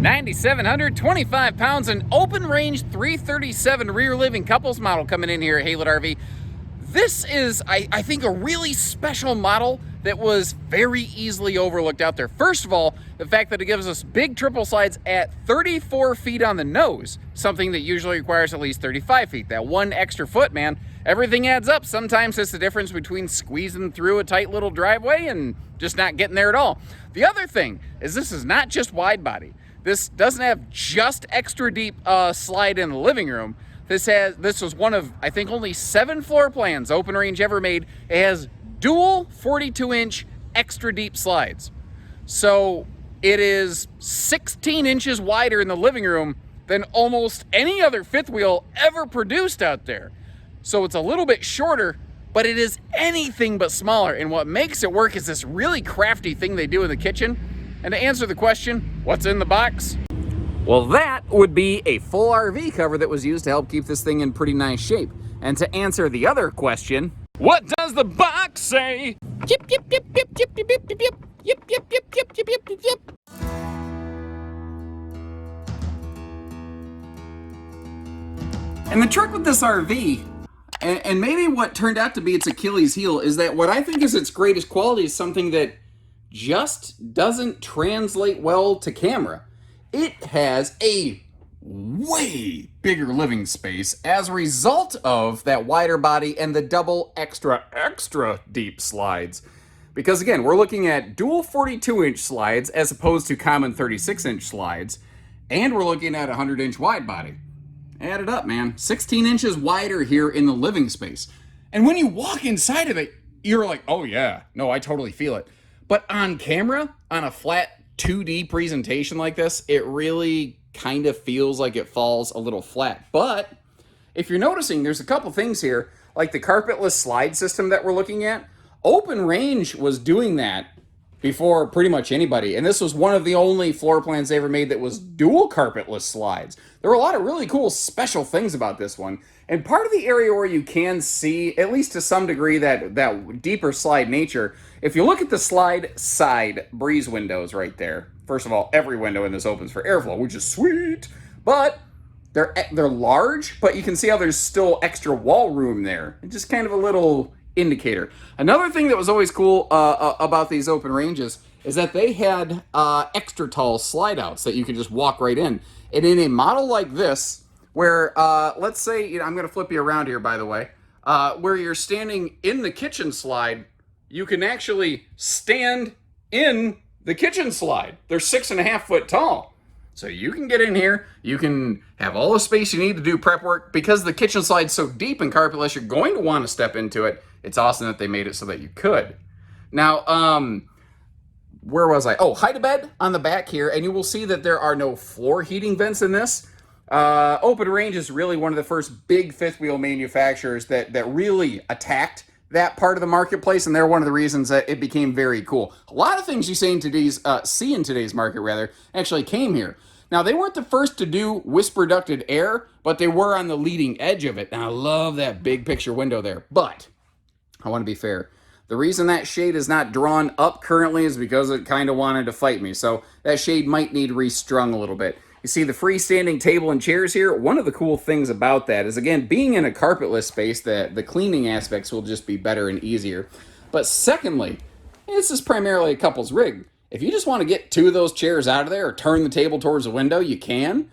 9,725 pounds, an open range 337 rear living couples model coming in here at Haylett RV. This is, I think, a really special model that was very easily overlooked out there. First of all, the fact that it gives us big triple slides at 34 feet on the nose, something that usually requires at least 35 feet. That one extra foot, man, everything adds up. Sometimes it's the difference between squeezing through a tight little driveway and just not getting there at all. The other thing is this is not just wide body. This doesn't have just extra deep slide in the living room. This was one of, I think, only 7 floor plans open range ever made. It has dual 42-inch extra deep slides. So it is 16 inches wider in the living room than almost any other fifth wheel ever produced out there. So it's a little bit shorter, but it is anything but smaller. And what makes it work is this really crafty thing they do in the kitchen. And to answer the question, what's in the box? Well, that would be a full RV cover that was used to help keep this thing in pretty nice shape. And to answer the other question, what does the box say? Yip, yip, yip, yip, yip, yip, yip, yip, yip, yip, yip, yip, yip, yip, yip, yip, yip. And the trick with this RV, and maybe what turned out to be its Achilles heel, is that what I think is its greatest quality is something that just doesn't translate well to camera. It has a way bigger living space as a result of that wider body and the double extra deep slides. Because again, we're looking at dual 42-inch slides as opposed to common 36-inch slides, and we're looking at a 100-inch wide body. Add it up, man. 16 inches wider here in the living space. And when you walk inside of it, you're like, oh yeah, no, I totally feel it. But on camera, on a flat 2D presentation like this, it really kind of feels like it falls a little flat. But if you're noticing, there's a couple things here, like the carpetless slide system that we're looking at. Open Range was doing that before pretty much anybody, and this was one of the only floor plans they ever made that was dual carpetless slides. There were a lot of really cool special things about this one, and part of the area where you can see, at least to some degree, that deeper slide nature, if you look at the slide side breeze windows right there, first of all, every window in this opens for airflow, which is sweet, but they're large, but you can see how there's still extra wall room there. It's just kind of a little indicator. Another thing that was always cool about these open ranges is that they had extra tall slide outs that you could just walk right in. And in a model like this, where let's say, I'm going to flip you around here, by the way, where you're standing in the kitchen slide, you can actually stand in the kitchen slide. They're 6.5 foot tall. So you can get in here, you can have all the space you need to do prep work. Because the kitchen slide's so deep in Carpetless, you're going to want to step into it. It's awesome that they made it so that you could. Now, where was I? Oh, hide-a-bed on the back here, and you will see that there are no floor heating vents in this. Open Range is really one of the first big fifth wheel manufacturers that really attacked that part of the marketplace, and they're one of the reasons that it became very cool. A lot of things you see in today's market actually came here. Now, they weren't the first to do whisper ducted air, but they were on the leading edge of it. And I love that big picture window there, but I want to be fair. The reason that shade is not drawn up currently is because it kind of wanted to fight me. So that shade might need restrung a little bit. You see the freestanding table and chairs here? One of the cool things about that is, again, being in a carpetless space, the cleaning aspects will just be better and easier. But secondly, this is primarily a couple's rig. If you just want to get 2 of those chairs out of there or turn the table towards the window, you can.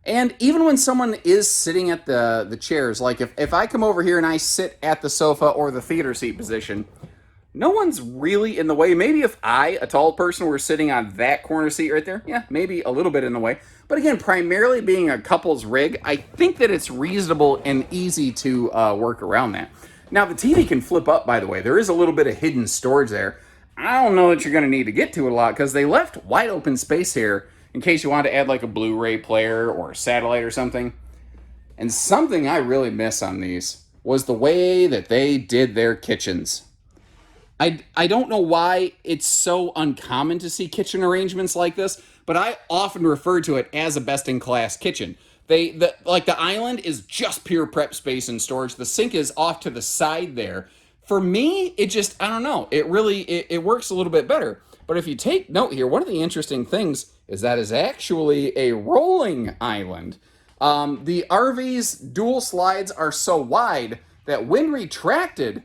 And even when someone is sitting at the chairs, like if I come over here and I sit at the sofa or the theater seat position, no one's really in the way. Maybe if I, a tall person, were sitting on that corner seat right there, yeah, maybe a little bit in the way. But again, primarily being a couple's rig, I think that it's reasonable and easy to work around that. Now, the TV can flip up, by the way. There is a little bit of hidden storage there. I don't know that you're going to need to get to it a lot because they left wide open space here in case you want to add like a Blu-ray player or a satellite or something. And something I really miss on these was the way that they did their kitchens. I don't know why it's so uncommon to see kitchen arrangements like this, but I often refer to it as a best-in-class kitchen. The island is just pure prep space and storage. The sink is off to the side there. For me, it just, I don't know, it works a little bit better. But if you take note here, one of the interesting things is that is actually a rolling island. The RV's dual slides are so wide that when retracted,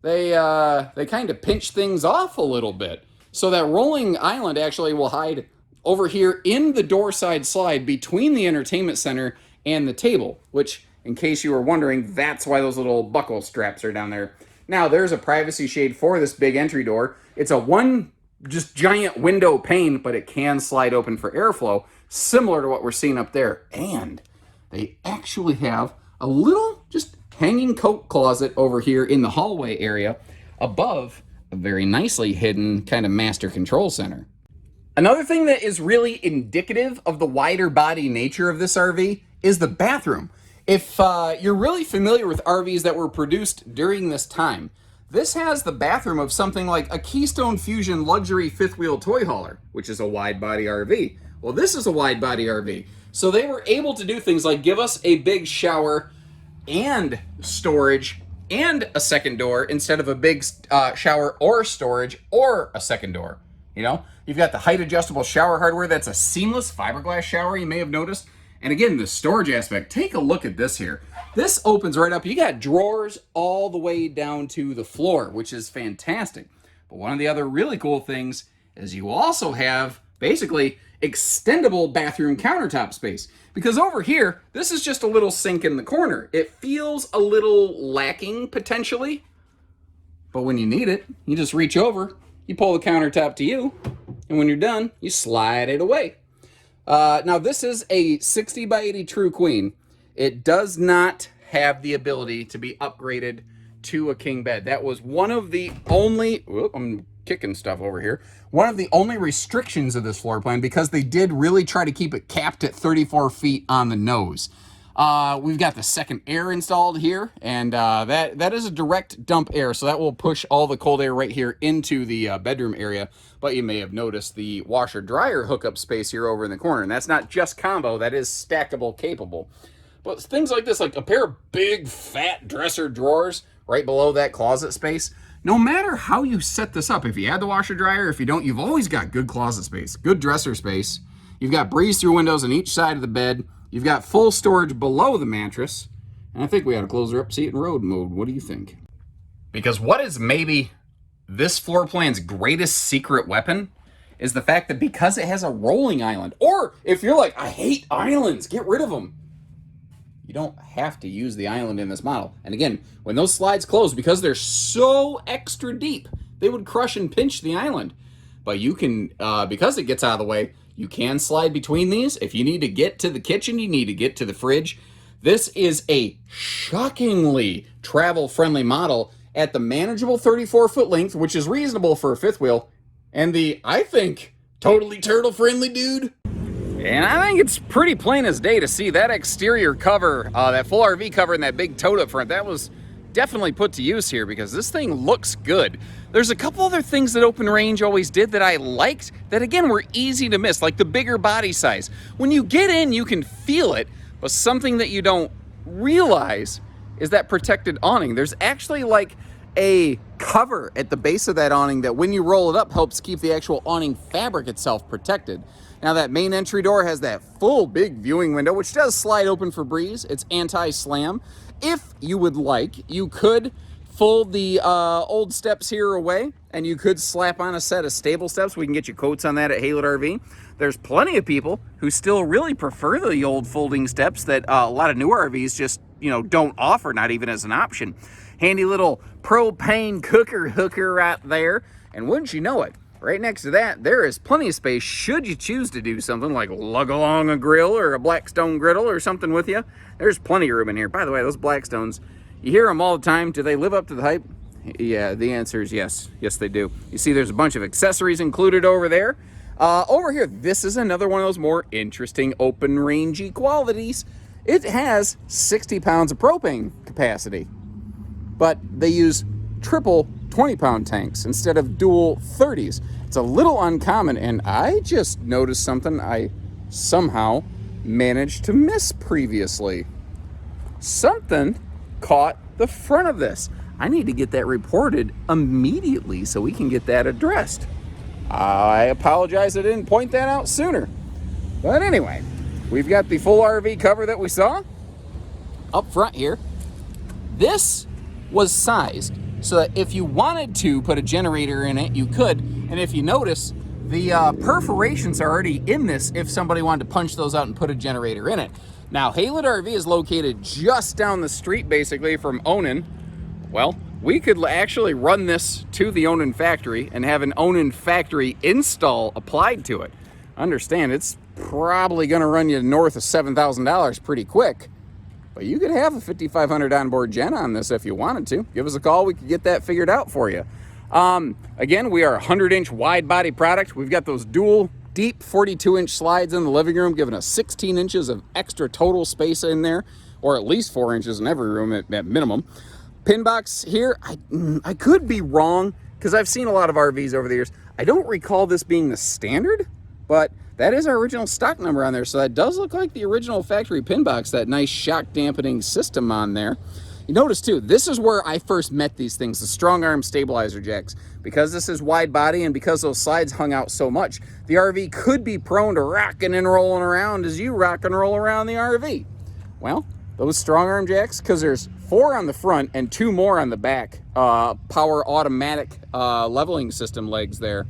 they kind of pinch things off a little bit. So that rolling island actually will hide over here in the door side slide between the entertainment center and the table, which, in case you were wondering, that's why those little buckle straps are down there. Now, there's a privacy shade for this big entry door. It's a one just giant window pane, but it can slide open for airflow, similar to what we're seeing up there. And they actually have a little just hanging coat closet over here in the hallway area above a very nicely hidden kind of master control center. Another thing that is really indicative of the wider body nature of this RV is the bathroom. If you're really familiar with RVs that were produced during this time, this has the bathroom of something like a Keystone Fusion luxury fifth wheel toy hauler, which is a wide body RV. Well, this is a wide body RV. So they were able to do things like give us a big shower and storage and a second door instead of a big shower or storage or a second door. You know, you've got the height adjustable shower hardware. That's a seamless fiberglass shower, you may have noticed. And again, the storage aspect, take a look at this here. This opens right up. You got drawers all the way down to the floor, which is fantastic. But one of the other really cool things is you also have basically extendable bathroom countertop space. Because over here, this is just a little sink in the corner. It feels a little lacking potentially, but when you need it, you just reach over, you pull the countertop to you, and when you're done, you slide it away. Now this is a 60 by 80 True Queen. It does not have the ability to be upgraded to a king bed. That was one of the only, I'm kicking stuff over here, one of the only restrictions of this floor plan, because they did really try to keep it capped at 34 feet on the nose. We've got the second air installed here, and that is a direct dump air, so that will push all the cold air right here into the bedroom area. But you may have noticed the washer dryer hookup space here over in the corner, and that's not just combo, that is stackable capable. But things like this, like a pair of big fat dresser drawers right below that closet space, no matter how you set this up, if you add the washer dryer, if you don't, you've always got good closet space, good dresser space. You've got breeze through windows on each side of the bed. You've got full storage below the mattress. And I think we ought to close her up, see it in road mode. What do you think? Because what is maybe this floor plan's greatest secret weapon is the fact that because it has a rolling island, or if you're like, I hate islands, get rid of them. You don't have to use the island in this model. And again, when those slides close, because they're so extra deep, they would crush and pinch the island. But you can, because it gets out of the way, you can slide between these. If you need to get to the kitchen, you need to get to the fridge. This is a shockingly travel-friendly model at the manageable 34-foot length, which is reasonable for a fifth wheel, and the, I think, totally turtle-friendly, dude. And I think it's pretty plain as day to see that exterior cover, that full RV cover and that big tote up front. That was definitely put to use here because this thing looks good. There's a couple other things that Open Range always did that I liked that, again, were easy to miss, like the bigger body size. When you get in, you can feel it, but something that you don't realize is that protected awning. There's actually like a cover at the base of that awning that when you roll it up helps keep the actual awning fabric itself protected. Now that main entry door has that full big viewing window, which does slide open for breeze. It's anti-slam. If you would like, you could fold the old steps here away, and you could slap on a set of stable steps. We can get you quotes on that at Haylett RV. There's plenty of people who still really prefer the old folding steps that a lot of newer RVs just, don't offer, not even as an option. Handy little propane cooker hooker right there. And wouldn't you know it, right next to that, there is plenty of space should you choose to do something like lug along a grill or a Blackstone griddle or something with you. There's plenty of room in here. By the way, those Blackstones, you hear them all the time. Do they live up to the hype? Yeah, the answer is yes. Yes, they do. You see there's a bunch of accessories included over there. Over here, this is another one of those more interesting open rangey qualities. It has 60 pounds of propane capacity, but they use triple 20-pound tanks instead of dual 30s. It's a little uncommon, and I just noticed something I somehow managed to miss previously. Something caught the front of this. I need to get that reported immediately so we can get that addressed. I apologize I didn't point that out sooner. But anyway, we've got the full RV cover that we saw up front here. This was sized so that if you wanted to put a generator in it, you could. And if you notice, the perforations are already in this if somebody wanted to punch those out and put a generator in it. Now, Haylett RV is located just down the street, basically, from Awning. Well, we could actually run this to the Awning factory and have an Awning factory install applied to it. Understand, it's probably going to run you north of $7,000 pretty quick. But you could have a 5,500 onboard gen on this if you wanted to. Give us a call. We could get that figured out for you. Again, we are a 100-inch wide body product. We've got those dual deep 42-inch slides in the living room, giving us 16 inches of extra total space in there, or at least 4 inches in every room at minimum. Pin box here, I could be wrong because I've seen a lot of RVs over the years. I don't recall this being the standard, but that is our original stock number on there. So that does look like the original factory pin box, that nice shock dampening system on there. You notice too, this is where I first met these things, the strong arm stabilizer jacks. Because this is wide body and because those slides hung out so much, the RV could be prone to rocking and rolling around as you rock and roll around the RV. Well, those strong arm jacks, because there's 4 on the front and 2 more on the back, power automatic leveling system legs there,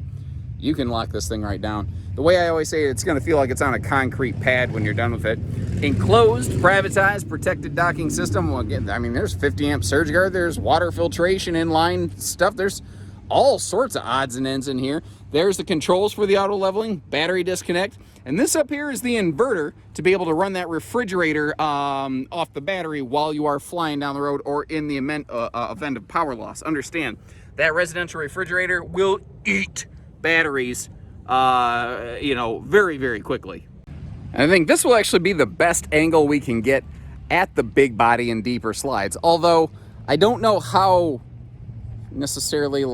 you can lock this thing right down. The way I always say it, it's going to feel like it's on a concrete pad when you're done with it. Enclosed, privatized, protected docking system. Well, again, I mean, there's 50 amp surge guard, there's water filtration, inline stuff. There's all sorts of odds and ends in here. There's the controls for the auto leveling, battery disconnect. And this up here is the inverter to be able to run that refrigerator off the battery while you are flying down the road or in the event of power loss. Understand, that residential refrigerator will eat batteries very, very quickly. And I think this will actually be the best angle we can get at the big body and deeper slides. Although I don't know how necessarily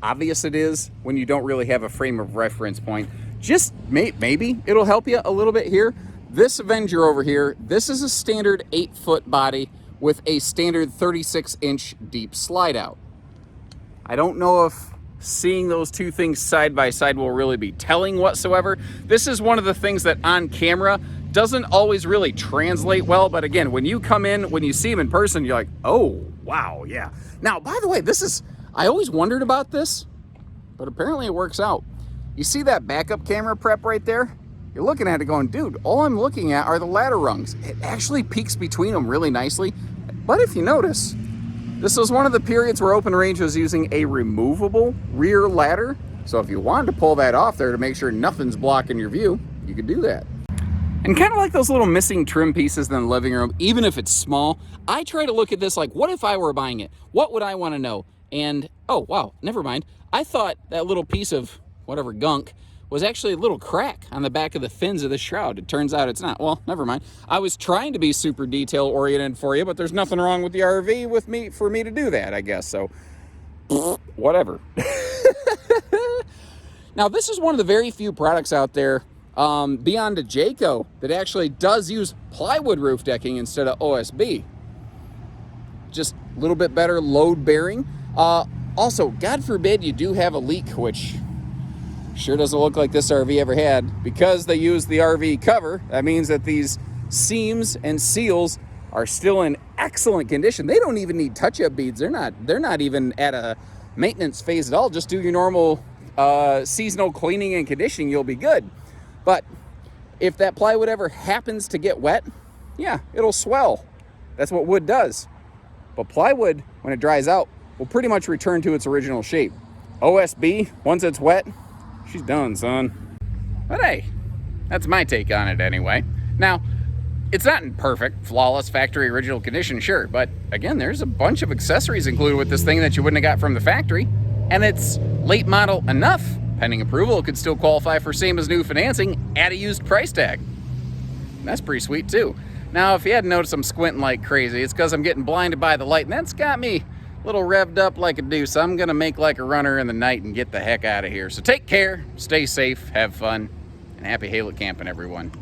obvious it is when you don't really have a frame of reference point. Just maybe it'll help you a little bit here. This Avenger over here, this is a standard 8-foot body with a standard 36-inch deep slide out. I don't know if seeing those two things side by side will really be telling whatsoever. This is one of the things that on camera doesn't always really translate well, but again, when you come in, when you see them in person, you're like, oh, wow, yeah. Now, by the way, I always wondered about this, but apparently it works out. You see that backup camera prep right there? You're looking at it going, dude, all I'm looking at are the ladder rungs. It actually peeks between them really nicely, but if you notice, this was one of the periods where Open Range was using a removable rear ladder. So if you wanted to pull that off there to make sure nothing's blocking your view, you could do that. And kind of like those little missing trim pieces in the living room, even if it's small, I try to look at this like, what if I were buying it? What would I want to know? And, oh, wow, never mind. I thought that little piece of whatever gunk was actually a little crack on the back of the fins of the shroud. It turns out it's not. Well, never mind. I was trying to be super detail oriented for you, but there's nothing wrong with the RV for me to do that, I guess. So, whatever. Now, this is one of the very few products out there beyond a Jayco that actually does use plywood roof decking instead of OSB. Just a little bit better load bearing. Also, God forbid you do have a leak, which sure doesn't look like this RV ever had. Because they use the RV cover, that means that these seams and seals are still in excellent condition. They don't even need touch-up beads. They're not even at a maintenance phase at all. Just do your normal seasonal cleaning and conditioning, you'll be good. But if that plywood ever happens to get wet, yeah, it'll swell. That's what wood does. But plywood, when it dries out, will pretty much return to its original shape. OSB, once it's wet, she's done, son. But hey, that's my take on it anyway. Now, it's not in perfect, flawless, factory original condition, sure, but again, there's a bunch of accessories included with this thing that you wouldn't have got from the factory, and it's late model enough. Pending approval, it could still qualify for same as new financing at a used price tag. That's pretty sweet too. Now, if you hadn't noticed I'm squinting like crazy, it's because I'm getting blinded by the light, and that's got me a little revved up like a deuce. I'm gonna make like a runner in the night and get the heck out of here. So take care, stay safe, have fun, and happy Haylett camping, everyone.